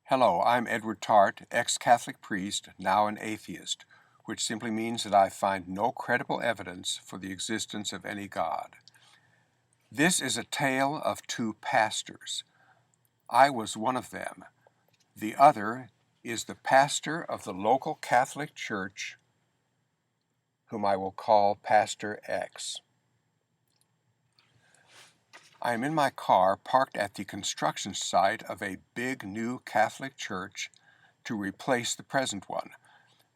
Hello, I'm Edward Tart, ex-Catholic priest, now an atheist, which simply means that I find no credible evidence for the existence of any God. This is a tale of two pastors. I was one of them. The other is the pastor of the local Catholic church, whom I will call Pastor X. I am in my car parked at the construction site of a big new Catholic church to replace the present one,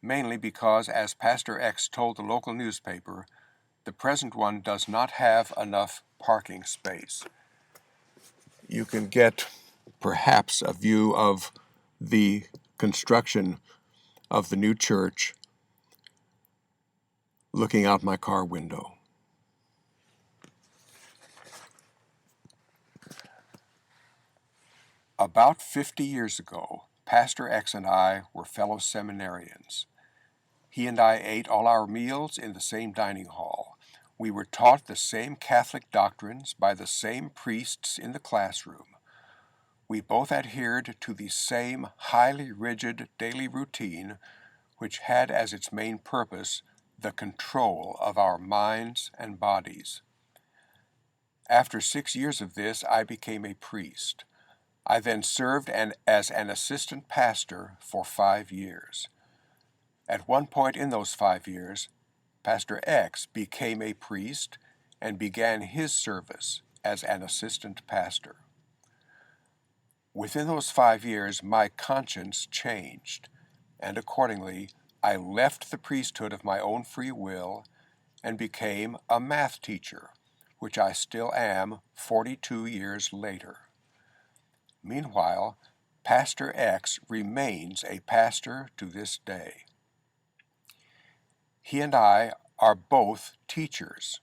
mainly because, as Pastor X told the local newspaper, the present one does not have enough parking space. You can get perhaps a view of the construction of the new church looking out my car window. About 50 years ago, Pastor X and I were fellow seminarians. He and I ate all our meals in the same dining hall. We were taught the same Catholic doctrines by the same priests in the classroom. We both adhered to the same highly rigid daily routine, which had as its main purpose the control of our minds and bodies. After 6 years of this, I became a priest. I then served as an assistant pastor for 5 years. At one point in those 5 years, Pastor X became a priest and began his service as an assistant pastor. Within those 5 years, my conscience changed, and accordingly, I left the priesthood of my own free will and became a math teacher, which I still am 42 years later. Meanwhile, Pastor X remains a pastor to this day. He and I are both teachers.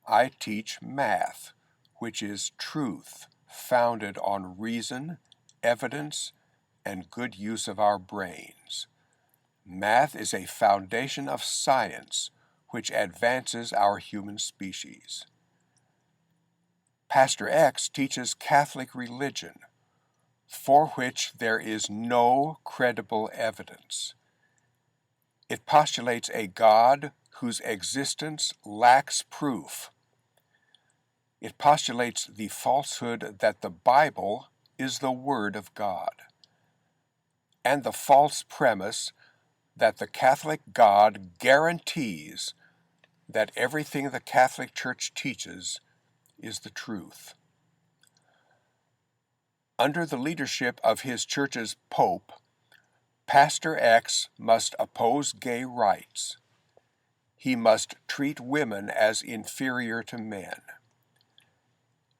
I teach math, which is truth founded on reason, evidence, and good use of our brains. Math is a foundation of science which advances our human species. Pastor X teaches Catholic religion, for which there is no credible evidence. It postulates a God whose existence lacks proof. It postulates the falsehood that the Bible is the Word of God, and the false premise that the Catholic God guarantees that everything the Catholic Church teaches is the truth. Under the leadership of his church's Pope, Pastor X must oppose gay rights. He must treat women as inferior to men.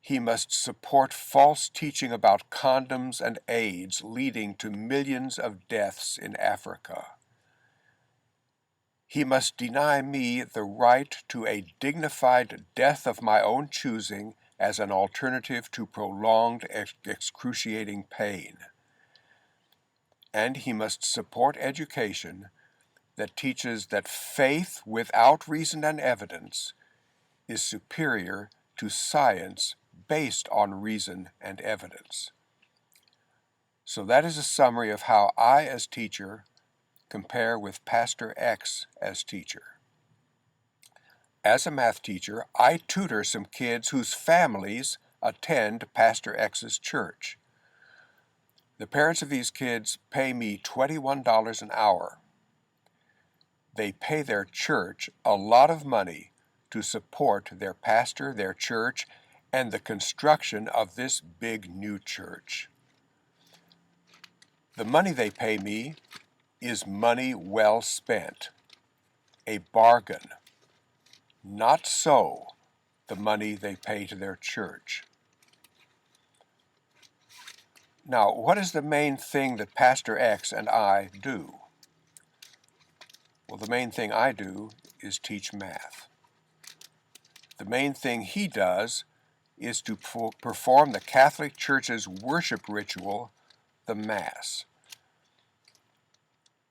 He must support false teaching about condoms and AIDS, leading to millions of deaths in Africa. He must deny me the right to a dignified death of my own choosing as an alternative to prolonged excruciating pain. And he must support education that teaches that faith without reason and evidence is superior to science based on reason and evidence. So that is a summary of how I, as teacher, compare with Pastor X as teacher. As a math teacher, I tutor some kids whose families attend Pastor X's church. The parents of these kids pay me $21 an hour. They pay their church a lot of money to support their pastor, their church, and the construction of this big new church. The money they pay me is money well spent, a bargain. Not so the money they pay to their church. Now, what is the main thing that Pastor X and I do? Well, the main thing I do is teach math. The main thing he does is to perform the Catholic Church's worship ritual, the Mass.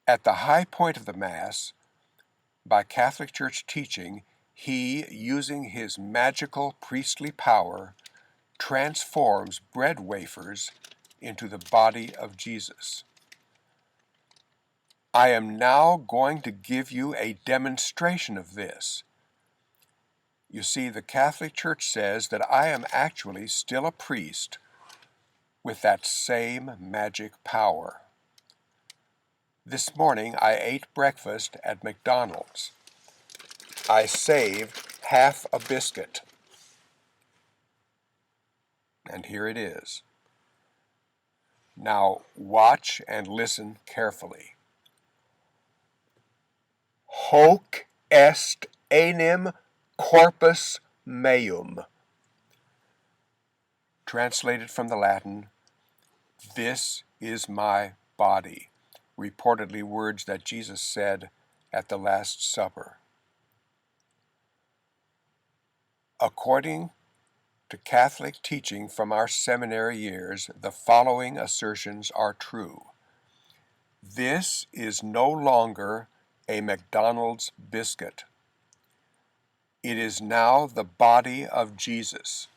At the high point of the Mass, by Catholic Church teaching, he, using his magical priestly power, transforms bread wafers into the body of Jesus. I am now going to give you a demonstration of this. You see, the Catholic Church says that I am actually still a priest with that same magic power. This morning I ate breakfast at McDonald's. I saved half a biscuit. And here it is. Now watch and listen carefully. Hoc est enim corpus meum. Translated from the Latin, this is my body. Reportedly words that Jesus said at the Last Supper. According to Catholic teaching from our seminary years, the following assertions are true. This is no longer a McDonald's biscuit. It is now the body of Jesus.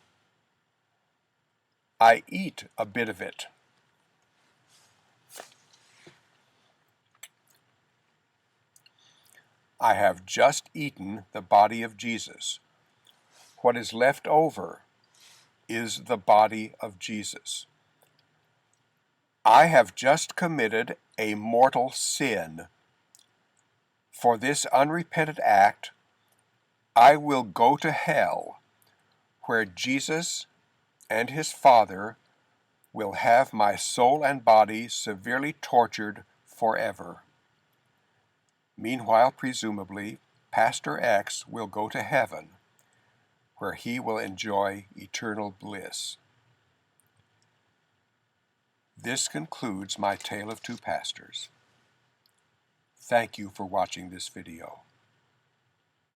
I eat a bit of it. I have just eaten the body of Jesus. What is left over is the body of Jesus. I have just committed a mortal sin. For this unrepentant act, I will go to hell, where Jesus and his Father will have my soul and body severely tortured forever. Meanwhile, presumably, Pastor X will go to heaven, where he will enjoy eternal bliss. This concludes my tale of two pastors. Thank you for watching this video.